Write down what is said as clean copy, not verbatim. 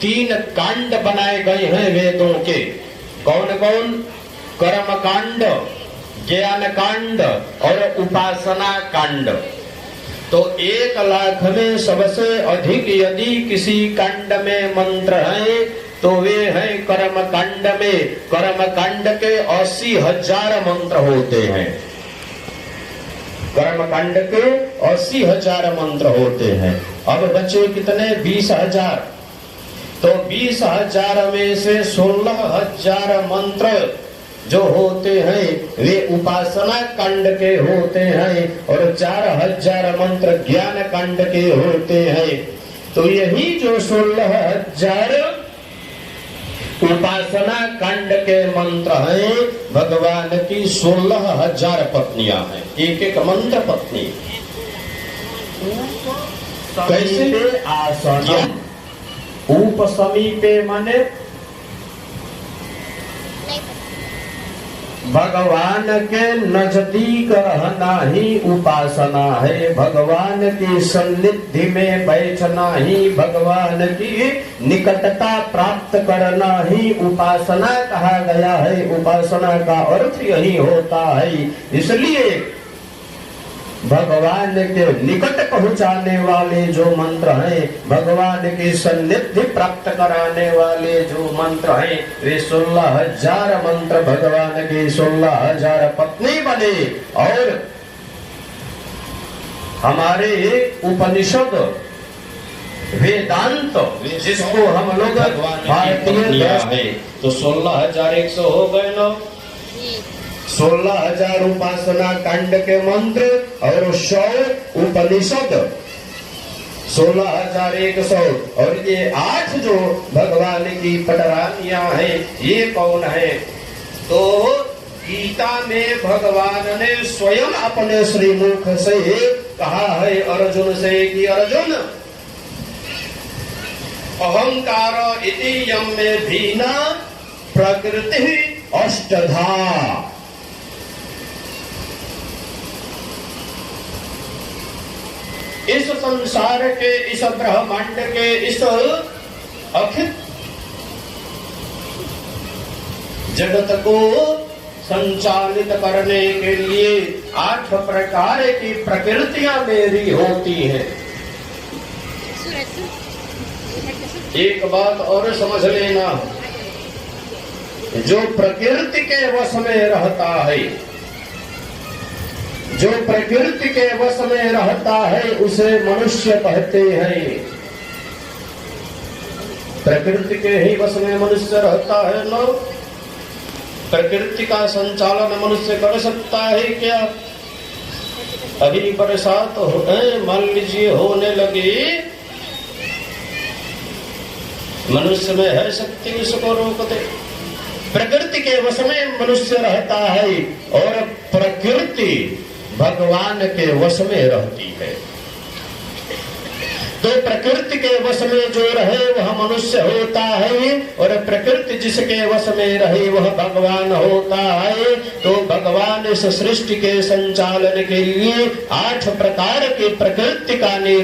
3 कांड बनाए गए हैं वेदों के। कौन कौन? कर्म कांड, ज्ञान कांड और उपासना कांड। तो 1 लाख में सबसे अधिक यदि किसी कांड में मंत्र है तो वे हैं कर्म कांड में। कर्म कांड के 80,000 मंत्र होते हैं। कर्म कांड के 80,000 मंत्र होते हैं। अब बचे कितने? 20,000। तो 20,000 में से 16,000 मंत्र जो होते हैं वे उपासना कांड के होते हैं और 4,000 मंत्र ज्ञान कांड के होते हैं। तो यही जो 16,000 उपासना कांड के मंत्र हैं, भगवान की 16,000 पत्नियां हैं। एक एक मंत्र पत्नी। कैसे? आसन। उप समीपे माने भगवान के नजदीक रहना ही उपासना है। भगवान की सन्निधि में बैठना ही, भगवान की निकटता प्राप्त करना ही उपासना कहा गया है। उपासना का अर्थ यही होता है। इसलिए भगवान के निकट पहुंचाने वाले जो मंत्र हैं, भगवान की सन्निधि प्राप्त कराने वाले जो मंत्र हैं, वे 16,000 मंत्र भगवान की 16,000 पत्नी बने। और हमारे उपनिषद वेदांत जिसको हम लोग भारतीय है तो 16,100 हो गए ना। 16,000 उपासना कांड के मंत्र और 100 उपनिषद, 16,100। और ये 8 जो भगवान की पटरानियां हैं, ये कौन है? तो गीता में भगवान ने स्वयं अपने श्रीमुख से कहा है अर्जुन से कि अर्जुन, अहंकार इति यम में भीना प्रकृति अष्टधा। इस संसार के, इस ब्रह्मांड के, इस अखिल जगत को संचालित करने के लिए 8 प्रकार की प्रकृतियां मेरी होती हैं। एक बात और समझ लेना, जो प्रकृति के वश में रहता है, जो प्रकृति के वश में रहता है उसे मनुष्य कहते हैं। प्रकृति के ही वश में मनुष्य रहता है ना। प्रकृति का संचालन मनुष्य कर सकता है क्या? अभी बरसात मान लीजिए होने लगी, मनुष्य में है शक्ति उसको रोक दे। प्रकृति के वश में मनुष्य रहता है और प्रकृति भगवान के वश में रहती है। तो प्रकृति के वश में जो रहे वह मनुष्य होता है और प्रकृति जिसके वश में रहे वह भगवान होता है। तो भगवान इस सृष्टि के संचालन के लिए 8 प्रकार की प्रकृति का